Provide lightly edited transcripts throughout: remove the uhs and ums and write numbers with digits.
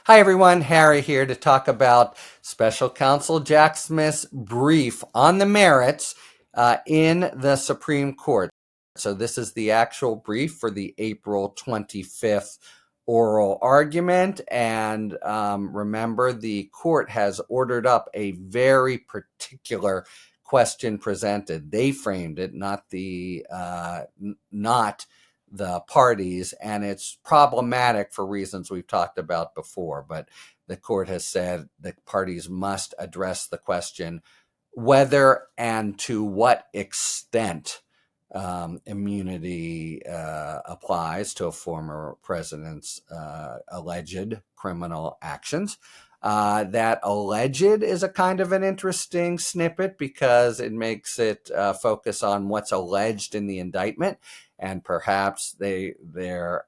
Hi, everyone. Harry here to talk about Special Counsel Jack Smith's brief on the merits in the Supreme Court. So, this is the actual brief for the April 25th oral argument. And remember, the court has ordered up a very particular question presented. They framed it, not the parties, and it's problematic for reasons we've talked about before. But the court has said the parties must address the question whether and to what extent immunity applies to a former president's alleged criminal actions. That alleged is a kind of an interesting snippet because it makes it focus on what's alleged in the indictment, and perhaps their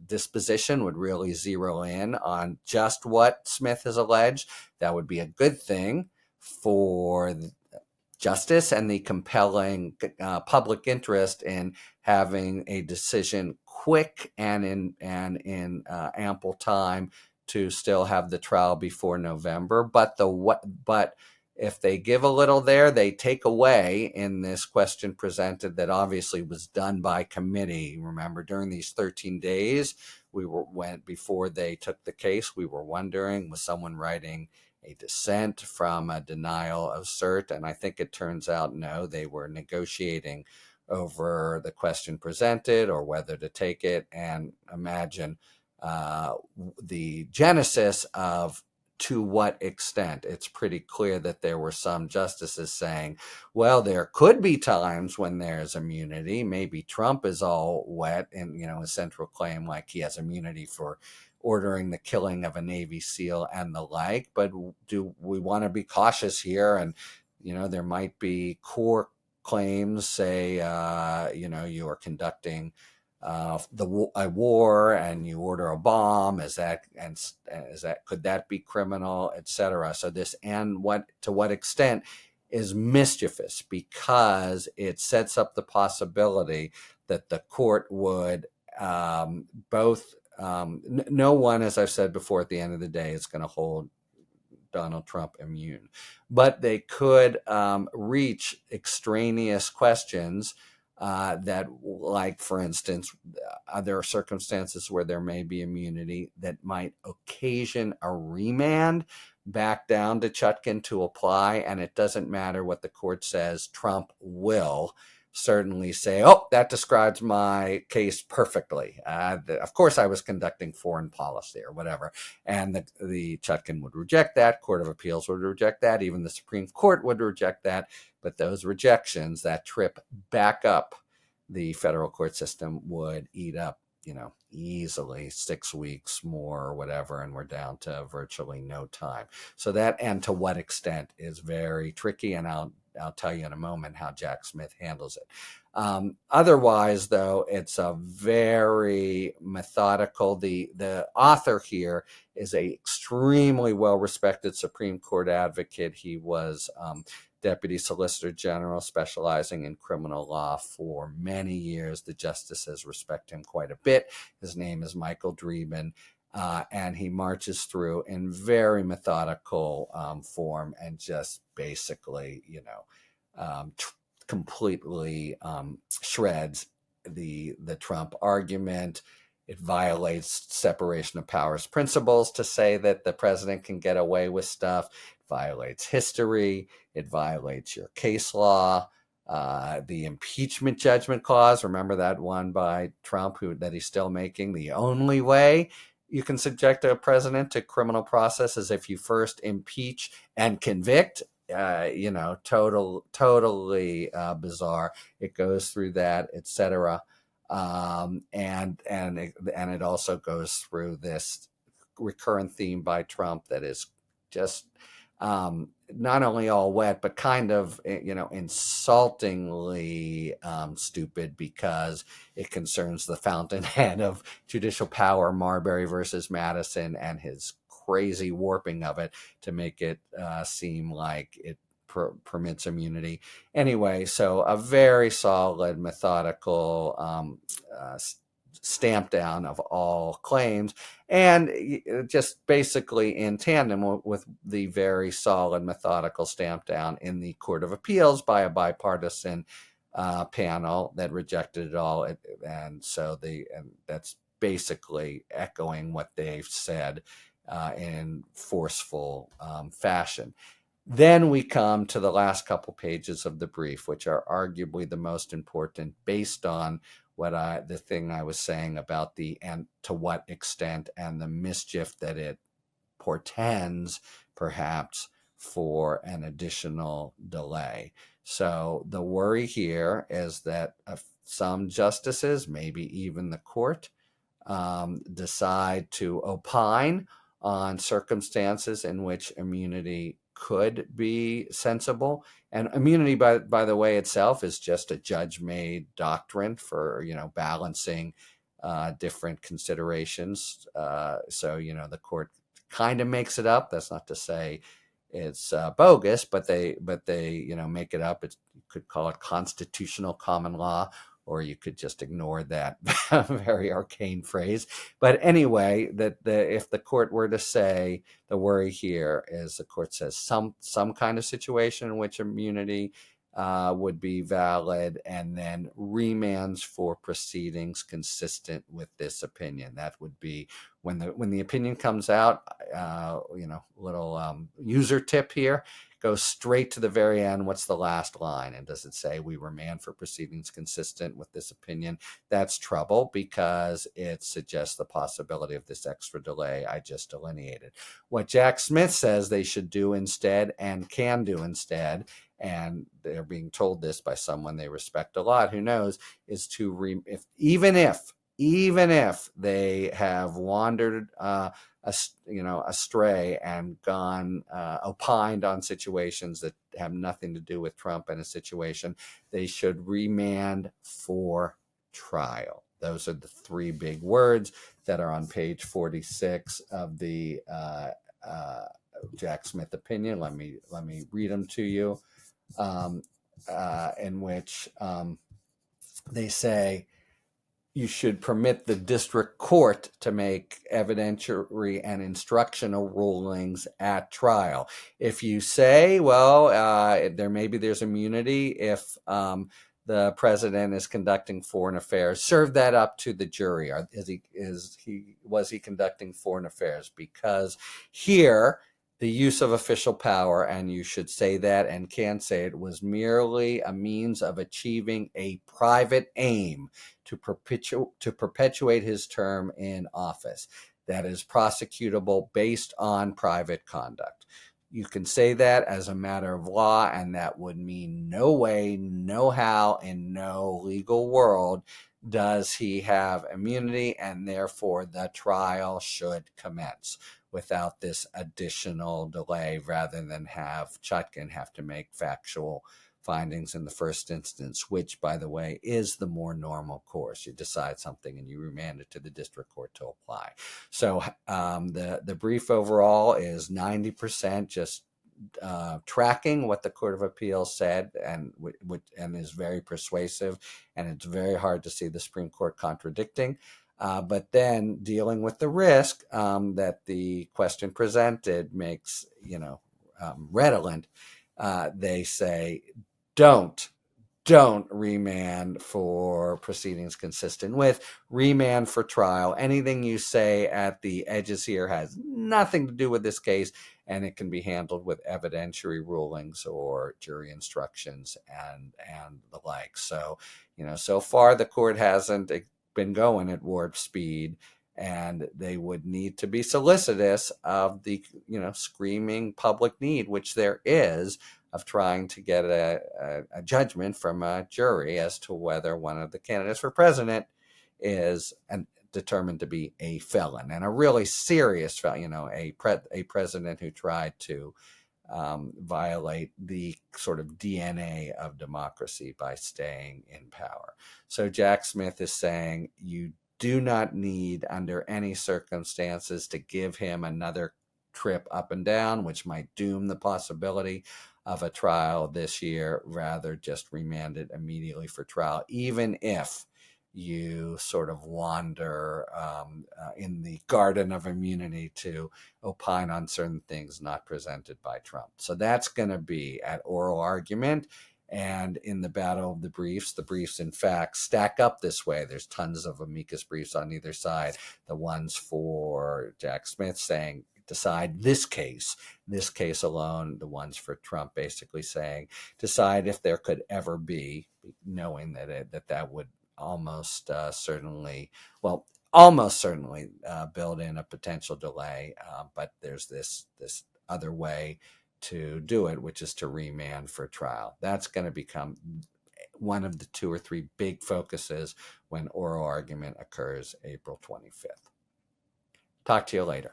disposition would really zero in on just what Smith has alleged. That would be a good thing for justice and the compelling public interest in having a decision quick and in ample time to still have the trial before November. But if they give a little there, they take away in this question presented that obviously was done by committee. Remember, during these 13 days, before they took the case, we were wondering, was someone writing a dissent from a denial of cert? And I think it turns out, no, they were negotiating over the question presented or whether to take it. And imagine the genesis of to what extent. It's pretty clear that there were some justices saying, well, there could be times when there's immunity. Maybe Trump is all wet and, a central claim like he has immunity for ordering the killing of a Navy SEAL and the like. But do we want to be cautious here? And, there might be core claims, say, you are conducting a war and you order a bomb, could that be criminal, etc. So this, and to what extent, is mischievous because it sets up the possibility that the court would both no one, as I've said before, at the end of the day is going to hold Donald Trump immune, but they could reach extraneous questions that, like, for instance, there are circumstances where there may be immunity that might occasion a remand back down to Chutkan to apply. And it doesn't matter what the court says, Trump will certainly say, oh, that describes my case perfectly. Of course, I was conducting foreign policy or whatever. And the Chutkan would reject that. Court of Appeals would reject that. Even the Supreme Court would reject that. But those rejections, that trip back up the federal court system, would eat up, easily 6 weeks more or whatever, and we're down to virtually no time. So that, and to what extent, is very tricky, and I'll tell you in a moment how Jack Smith handles it. Otherwise, though, it's a very methodical. The author here is a extremely well-respected Supreme Court advocate. He was Deputy Solicitor General specializing in criminal law for many years. The justices respect him quite a bit. His name is Michael Dreeben. And he marches through in very methodical form and just basically, completely shreds the Trump argument. It violates separation of powers principles to say that the president can get away with stuff. It violates history. It violates your case law. The impeachment judgment clause, remember that one by Trump that he's still making? The only way you can subject a president to criminal process is if you first impeach and convict. Totally bizarre. It goes through that, etc. And it also goes through this recurrent theme by Trump that is just not only all wet, but kind of, insultingly stupid, because it concerns the fountainhead of judicial power, Marbury versus Madison, and his crazy warping of it to make it seem like it permits immunity. Anyway, so a very solid, methodical stamp down of all claims, and just basically in tandem with the very solid methodical stamp down in the Court of Appeals by a bipartisan panel that rejected it all. And that's basically echoing what they've said in forceful fashion. Then we come to the last couple pages of the brief, which are arguably the most important, based on the thing I was saying about and to what extent and the mischief that it portends, perhaps, for an additional delay. So the worry here is that some justices, maybe even the court, decide to opine on circumstances in which immunity could be sensible. And immunity, by the way, itself is just a judge-made doctrine for, balancing different considerations. So, the court kind of makes it up. That's not to say it's bogus, but they make it up. You could call it constitutional common law, or you could just ignore that very arcane phrase. But anyway, if the court were to say, the worry here is the court says some kind of situation in which immunity would be valid, and then remands for proceedings consistent with this opinion. That would be when the opinion comes out. Little user tip here: go straight to the very end. What's the last line? And does it say we remand for proceedings consistent with this opinion? That's trouble, because it suggests the possibility of this extra delay I just delineated. What Jack Smith says they should do instead, and can do instead, and they're being told this by someone they respect a lot, who knows, is to even if they have wandered astray and gone opined on situations that have nothing to do with Trump and a situation, they should remand for trial. Those are the three big words that are on page 46 of the Jack Smith opinion. Let me read them to you. In which they say you should permit the district court to make evidentiary and instructional rulings at trial. If you say, well, there's immunity if the president is conducting foreign affairs, serve that up to the jury. Was he conducting foreign affairs? Because here, the use of official power, and you should say that and can say it, was merely a means of achieving a private aim to perpetuate his term in office that is prosecutable based on private conduct. You can say that as a matter of law, and that would mean no way, no how, in no legal world does he have immunity, and therefore the trial should commence without this additional delay, rather than have Chutkan have to make factual findings in the first instance, which, by the way, is the more normal course. You decide something and you remand it to the district court to apply. So the brief overall is 90% just tracking what the Court of Appeals said, and is very persuasive, and it's very hard to see the Supreme Court contradicting. But then dealing with the risk that the question presented makes, redolent, they say, don't remand for proceedings consistent with, remand for trial. Anything you say at the edges here has nothing to do with this case, and it can be handled with evidentiary rulings or jury instructions and the like. So, so far the court hasn't been going at warp speed, and they would need to be solicitous of the screaming public need, which there is, of trying to get a judgment from a jury as to whether one of the candidates for president is determined to be a felon, and a really serious felon, a president who tried to violate the sort of DNA of democracy by staying in power. So Jack Smith is saying you do not need, under any circumstances, to give him another trip up and down, which might doom the possibility of a trial this year. Rather, just remand it immediately for trial, even if you sort of wander in the garden of immunity to opine on certain things not presented by Trump. So that's going to be at oral argument. And in the battle of the briefs in fact stack up this way. There's tons of amicus briefs on either side. The ones for Jack Smith saying, decide this case alone. The ones for Trump basically saying, decide if there could ever be, knowing that would almost certainly build in a potential delay. But there's this other way to do it, which is to remand for trial. That's going to become one of the 2 or 3 big focuses when oral argument occurs April 25th. Talk to you later.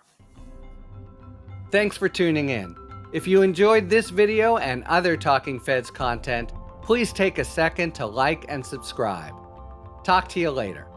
Thanks for tuning in. If you enjoyed this video and other Talking Feds content, please take a second to like and subscribe. Talk to you later.